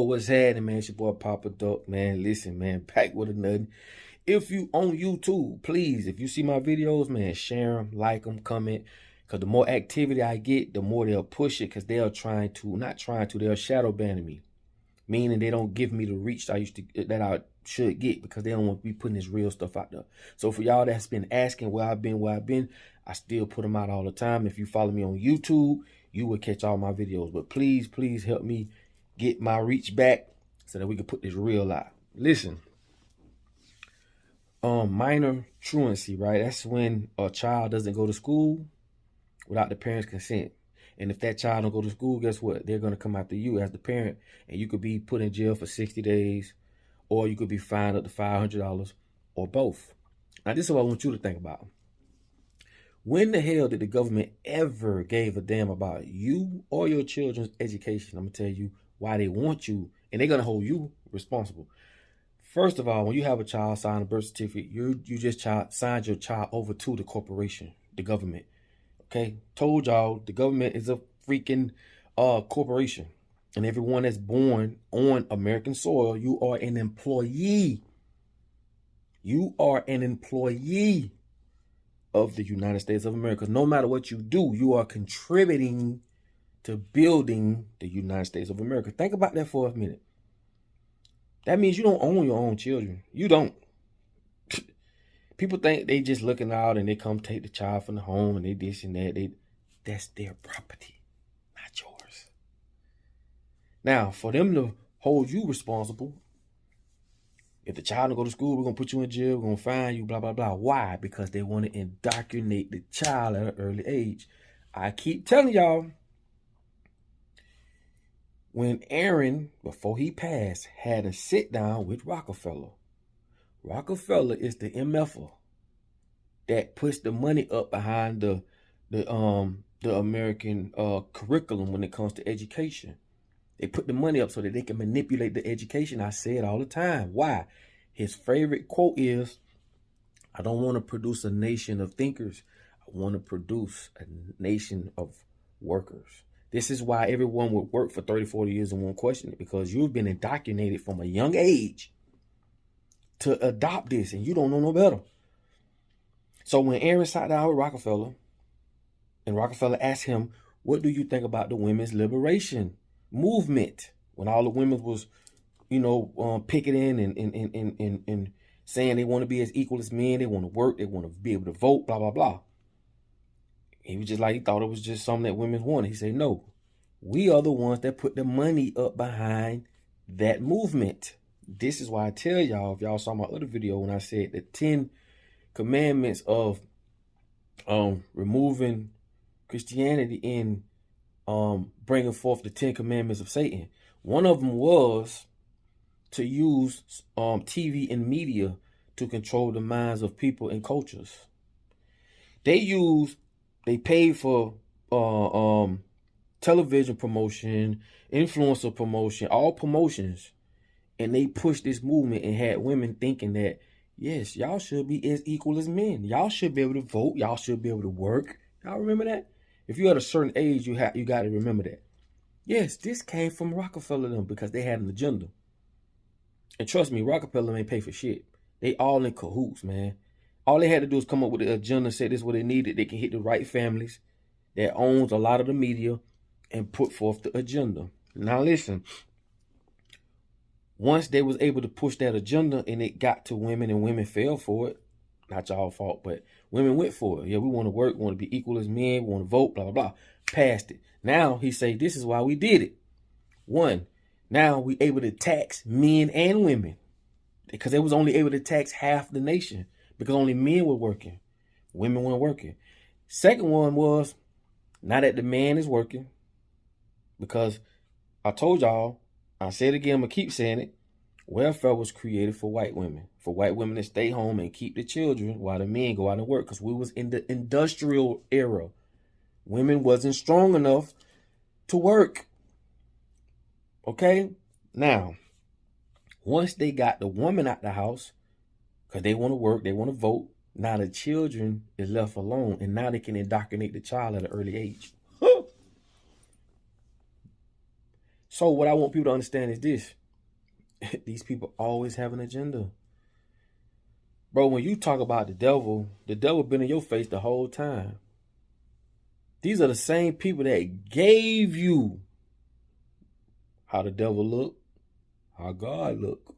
What's happening, man? It's your boy Papa Duck, man. Listen, man, back with another. If you on YouTube, please, if you see my videos, man, share them, like them, comment. Because the more activity I get, the more they'll push it. Because they're they're shadow banning me. Meaning they don't give me the reach that I should get, because they don't want to be putting this real stuff out there. So for y'all that's been asking where I've been, I still put them out all the time. If you follow me on YouTube, you will catch all my videos. But please, please help me get my reach back so that we can put this real out. Listen, minor truancy, right? That's when a child doesn't go to school without the parents' consent. And if that child don't go to school, guess what? They're going to come after you as the parent, and you could be put in jail for 60 days, or you could be fined up to $500, or both. Now, this is what I want you to think about. When the hell did the government ever gave a damn about you or your children's education? I'm going to tell you why they want you, and they're going to hold you responsible. First of all, when you have a child sign a birth certificate, you just signed your child over to the corporation, the government. Okay, told y'all the government is a freaking corporation, and everyone that's born on American soil, you are an employee. You are an employee of the United States of America. No matter what you do, you are contributing to building the United States of America. Think about that for a minute. That means you don't own your own children. You don't. People think they just looking out and they come take the child from the home and they this and that. That's their property, not yours. Now, for them to hold you responsible, if the child don't go to school, we're going to put you in jail, we're going to fine you, blah, blah, blah. Why? Because they want to indoctrinate the child at an early age. I keep telling y'all, when Aaron, before he passed, had a sit down with Rockefeller. Rockefeller is the MFer that puts the money up behind the American curriculum when it comes to education. They put the money up so that they can manipulate the education. I say it all the time. Why? His favorite quote is, I don't want to produce a nation of thinkers. I want to produce a nation of workers. This is why everyone would work for 30, 40 years and won't question it, because you've been indoctrinated from a young age to adopt this, and you don't know no better. So when Aaron sat down with Rockefeller, and Rockefeller asked him, what do you think about the women's liberation movement? When all the women was, picketing and saying they want to be as equal as men, they want to work, they want to be able to vote, blah, blah, blah. He was just like, he thought it was just something that women wanted. He said, no, we are the ones that put the money up behind that movement. This is why I tell y'all, if y'all saw my other video when I said the 10 commandments of removing Christianity and bringing forth the 10 commandments of Satan. One of them was to use TV and media to control the minds of people and cultures. They paid for television promotion, influencer promotion, all promotions. And they pushed this movement and had women thinking that, yes, y'all should be as equal as men. Y'all should be able to vote. Y'all should be able to work. Y'all remember that? If you're at a certain age, you got to remember that. Yes, this came from Rockefeller them, because they had an agenda. And trust me, Rockefeller ain't pay for shit. They all in cahoots, man. All they had to do is come up with the agenda, say this is what they needed. They can hit the right families that owns a lot of the media and put forth the agenda. Now listen. Once they was able to push that agenda and it got to women and women fell for it, not y'all fault, but women went for it. Yeah, we want to work, we want to be equal as men, we want to vote, blah, blah, blah. Passed it. Now he say, this is why we did it. One, now we able to tax men and women, because they was only able to tax half the nation because only men were working. Women weren't working. Second one was, now that the man is working, because I told y'all, I said it again, I'm going to keep saying it. Welfare was created for white women to stay home and keep the children while the men go out and work, because we was in the industrial era. Women wasn't strong enough to work. Okay? Now, once they got the woman out the house, because they want to work, they want to vote, now the children is left alone, and now they can indoctrinate the child at an early age. So what I want people to understand is this. These people always have an agenda. Bro, when you talk about the devil been in your face the whole time. These are the same people that gave you how the devil look, how God look.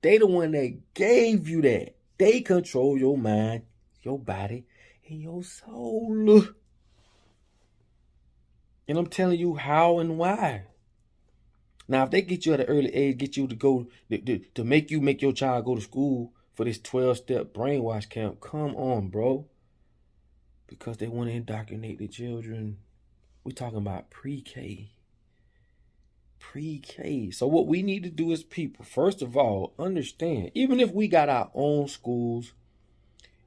They the one that gave you that. They control your mind, your body, and your soul. And I'm telling you how and why. Now, if they get you at an early age, get you to go, to make your child go to school for this 12-step brainwash camp, come on, bro. Because they want to indoctrinate the children. We're talking about pre-K. Pre-K. So what we need to do as people, first of all, understand, even if we got our own schools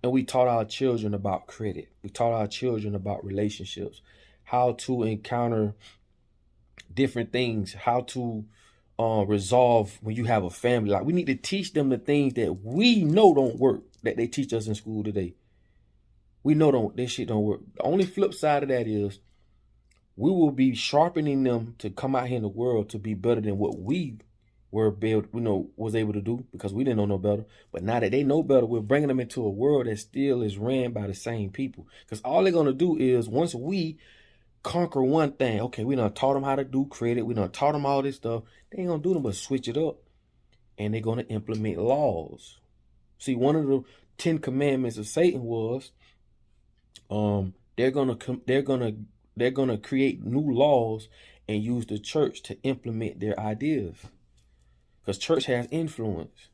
and we taught our children about credit, we taught our children about relationships, how to encounter different things, how to resolve when you have a family. Like, we need to teach them the things that we know don't work, that they teach us in school today. We know that shit don't work. The only flip side of that is we will be sharpening them to come out here in the world to be better than what we was able to do, because we didn't know no better. But now that they know better, we're bringing them into a world that still is ran by the same people. Because all they're going to do is, once we conquer one thing, okay, we done taught them how to do credit, we done taught them all this stuff, they ain't going to do them but switch it up. And they're going to implement laws. See, one of the 10 commandments of Satan was, they're gonna create new laws and use the church to implement their ideas, because church has influence.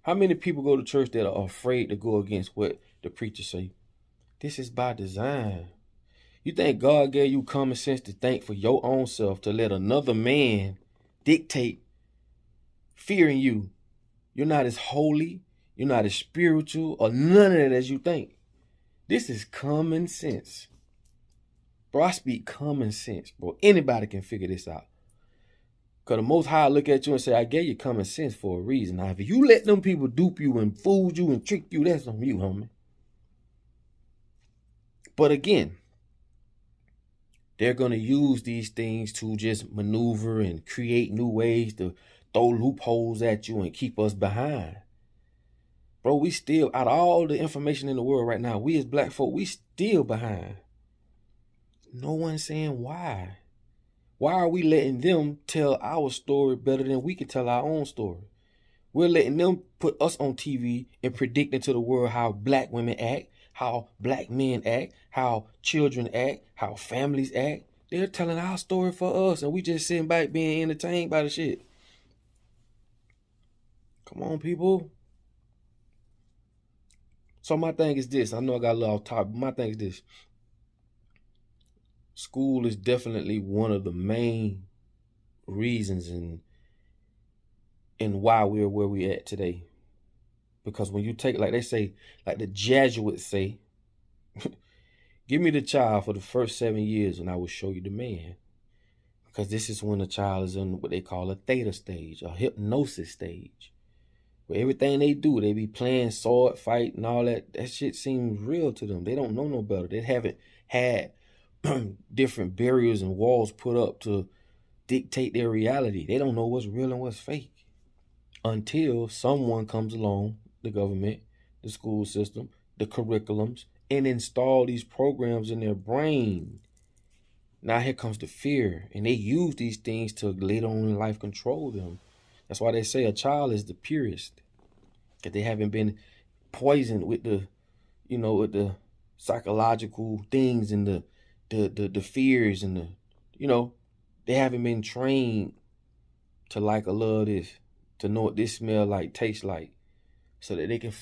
How many people go to church that are afraid to go against what the preacher say? This is by design. You think God gave you common sense to think for your own self, to let another man dictate fearing you? You're not as holy, you're not as spiritual, or none of that as you think. This is common sense. Bro, I speak common sense, bro. Anybody can figure this out. Because the Most High look at you and say, I gave you common sense for a reason. Now, if you let them people dupe you and fool you and trick you, that's on you, homie. But again, they're going to use these things to just maneuver and create new ways to throw loopholes at you and keep us behind. Bro, we still, out of all the information in the world right now, we as black folk, we still behind. No one's saying why. Why are we letting them tell our story better than we can tell our own story? We're letting them put us on TV and predicting to the world how black women act, how black men act, how children act, how families act. They're telling our story for us, and we just sitting back being entertained by the shit. Come on, people. So my thing is this. I know I got a little off topic, but my thing is this. School is definitely one of the main reasons in why we're where we're at today. Because when you take, like they say, like the Jesuits say, give me the child for the first 7 years and I will show you the man. Because this is when the child is in what they call a theta stage, a hypnosis stage. Where everything they do, they be playing sword fight and all that. That shit seems real to them. They don't know no better. They haven't had different barriers and walls put up to dictate their reality. They don't know what's real and what's fake until someone comes along, the government, the school system, the curriculums, and install these programs in their brain. Now here comes the fear, and they use these things to later on in life control them. That's why they say a child is the purest, that they haven't been poisoned with the, with the psychological things and the fears and they haven't been trained to like or love this, to know what this smell like, tastes like, so that they can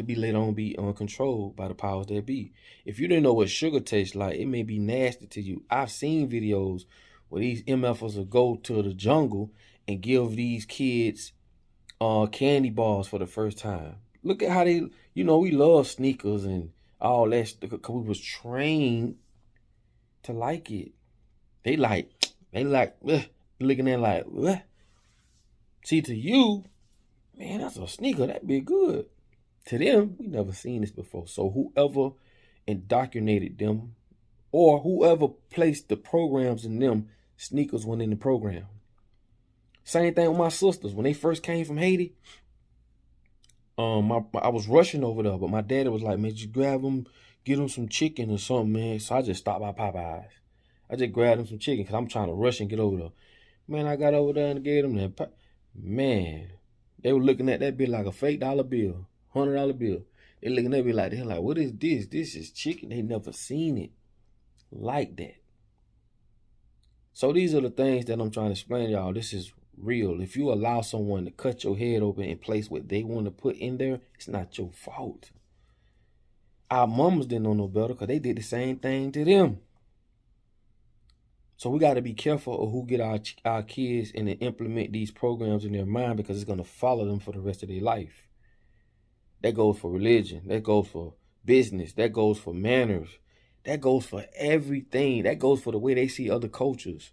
be later on be controlled by the powers that be. If you didn't know what sugar tastes like, it may be nasty to you. I've seen videos where these MFers will go to the jungle and give these kids candy bars for the first time. Look at how they, we love sneakers and all that stuff because we was trained to like it. They like looking at like, what? See, to you, man, that's a sneaker. That'd be good. To them, we never seen this before. So whoever indoctrinated them or whoever placed the programs in them sneakers went in the program. Same thing with my sisters. When they first came from Haiti, I was rushing over there, but my daddy was like, man, just grab them, get them some chicken or something, man. So I just stopped by Popeyes. I just grabbed them some chicken because I'm trying to rush and get over there. Man, I got over there and gave them that. Man, they were looking at that bill like a fake dollar bill, $100 bill. They looking at me like, they're like, what is this? This is chicken. They never seen it like that. So these are the things that I'm trying to explain to y'all. This is real. If you allow someone to cut your head open and place what they want to put in there, it's not your fault. Our mamas didn't know no better because they did the same thing to them. So we got to be careful of who get our kids and to implement these programs in their mind, because it's going to follow them for the rest of their life. That goes for religion. That goes for business. That goes for manners. That goes for everything. That goes for the way they see other cultures.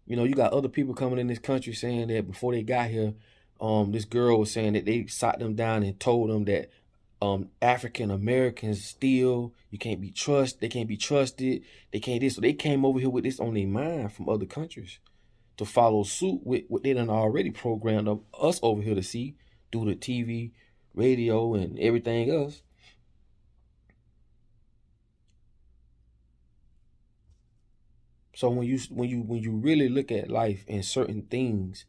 You know, you got other people coming in this country saying that before they got here, this girl was saying that they sat them down and told them that African Americans steal, you can't be trusted, they can't be trusted, they can't this. So they came over here with this on their mind from other countries to follow suit with what they done already programmed us over here to see through the TV, radio, and everything else. So when you really look at life and certain things,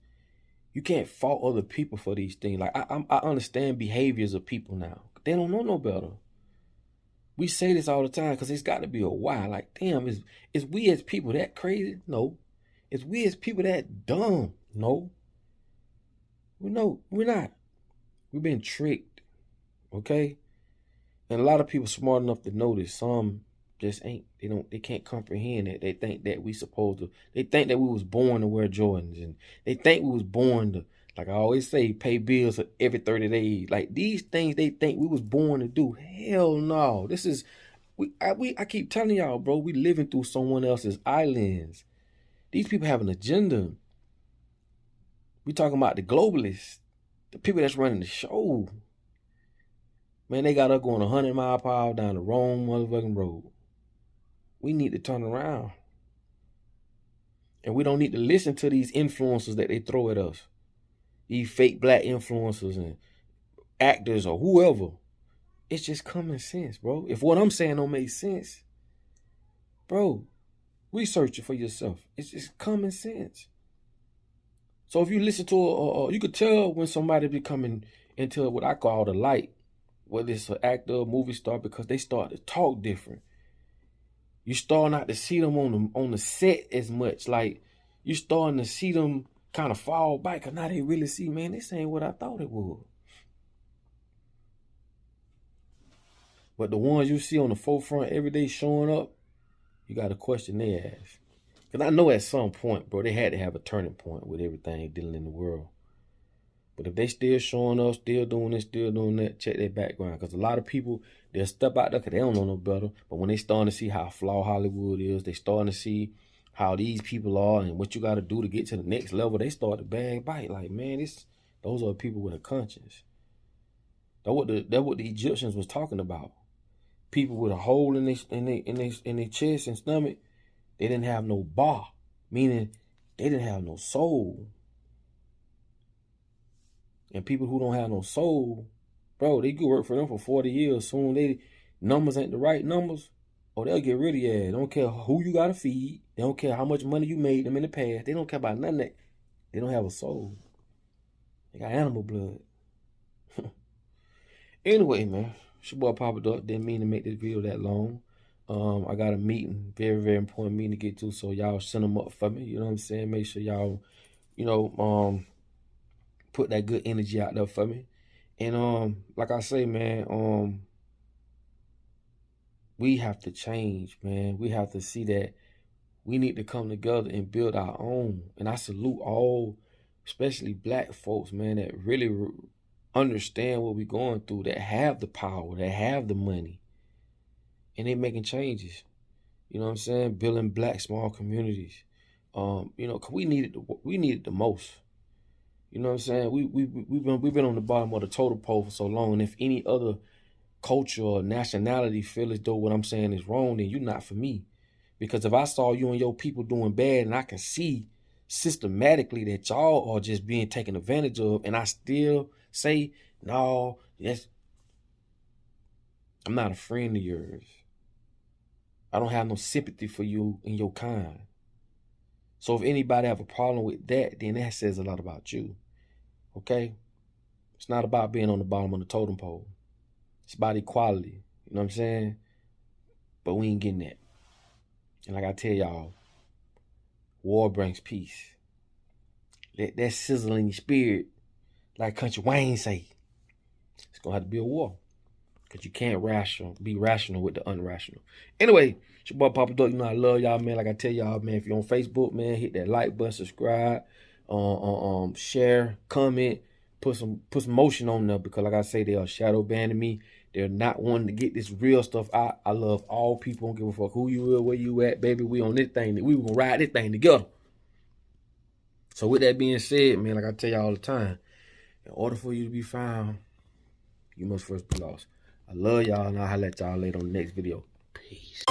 you can't fault other people for these things. Like I understand behaviors of people now. They don't know no better. We say this all the time because it's got to be a why. Like, damn, is we as people that crazy? No. Is we as people that dumb? No. No, we're not. We've been tricked. Okay? And a lot of people smart enough to notice. Some just ain't. They can't comprehend it. They think that they think that we was born to wear Jordans, and they think we was born to, like I always say, pay bills every 30 days. Like these things they think we was born to do. Hell no. This is, I keep telling y'all, bro, we living through someone else's islands. These people have an agenda. We talking about the globalists, the people that's running the show. Man, they got us going 100 miles per hour down the wrong motherfucking road. We need to turn around. And we don't need to listen to these influencers that they throw at us. These fake black influencers and actors or whoever. It's just common sense, bro. If what I'm saying don't make sense, bro, research it for yourself. It's just common sense. So if you listen to you could tell when somebody be coming into what I call the light, whether it's an actor or movie star, because they start to talk different. You start not to see them on the set as much. Like, you starting to see them kind of fall back, because now they really see, man, this ain't what I thought it was. But the ones you see on the forefront every day showing up, you got to question their ass. Because I know at some point, bro, they had to have a turning point with everything dealing in the world. But if they still showing up, still doing this, still doing that, check their background. Because a lot of people, they'll step out there because they don't know no better. But when they starting to see how flawed Hollywood is, they starting to see how these people are and what you got to do to get to the next level, they start to bite. Like, man, those are people with a conscience. That's what the Egyptians was talking about. People with a hole in their chest and stomach, they didn't have no bar, meaning they didn't have no soul. And people who don't have no soul, bro, they could work for them for 40 years. Soon they numbers ain't the right numbers, or they'll get rid of you. They don't care who you got to feed. They don't care how much money you made them in the past. They don't care about none of that. They don't have a soul. They got animal blood. Anyway, man, it's your boy Papa Duck. Didn't mean to make this video that long. I got a meeting, very, very important meeting to get to, so y'all send them up for me. You know what I'm saying? Make sure y'all, put that good energy out there for me. And like I say, man, we have to change, man. We have to see that we need to come together and build our own. And I salute all, especially black folks, man, that really understand what we're going through, that have the power, that have the money, and they making changes. You know what I'm saying? Building black small communities. Cause we need it the most. You know what I'm saying? We've been on the bottom of the totem pole for so long, and if any other culture or nationality feel as though what I'm saying is wrong, then you're not for me. Because if I saw you and your people doing bad and I can see systematically that y'all are just being taken advantage of, and I still say, no, yes, I'm not a friend of yours. I don't have no sympathy for you and your kind. So if anybody have a problem with that, then that says a lot about you. Okay? It's not about being on the bottom of the totem pole. It's about equality. You know what I'm saying? But we ain't getting that. And like I tell y'all, war brings peace. Let that sizzle in your spirit, like Country Wayne say. It's gonna have to be a war. Because you can't be rational with the unrational. Anyway, it's your boy Papa Duck. You know I love y'all, man. Like I tell y'all, man, if you're on Facebook, man, hit that like button, subscribe, share, comment, put some motion on there. Because like I say, they are shadow banning me. They're not wanting to get this real stuff out. I love all people. Don't give a fuck who you are, where you at, baby. We on this thing. We gonna ride this thing together. So with that being said, man, like I tell y'all all the time, in order for you to be found, you must first be lost. I love y'all, and I'll holler at y'all later on the next video. Peace.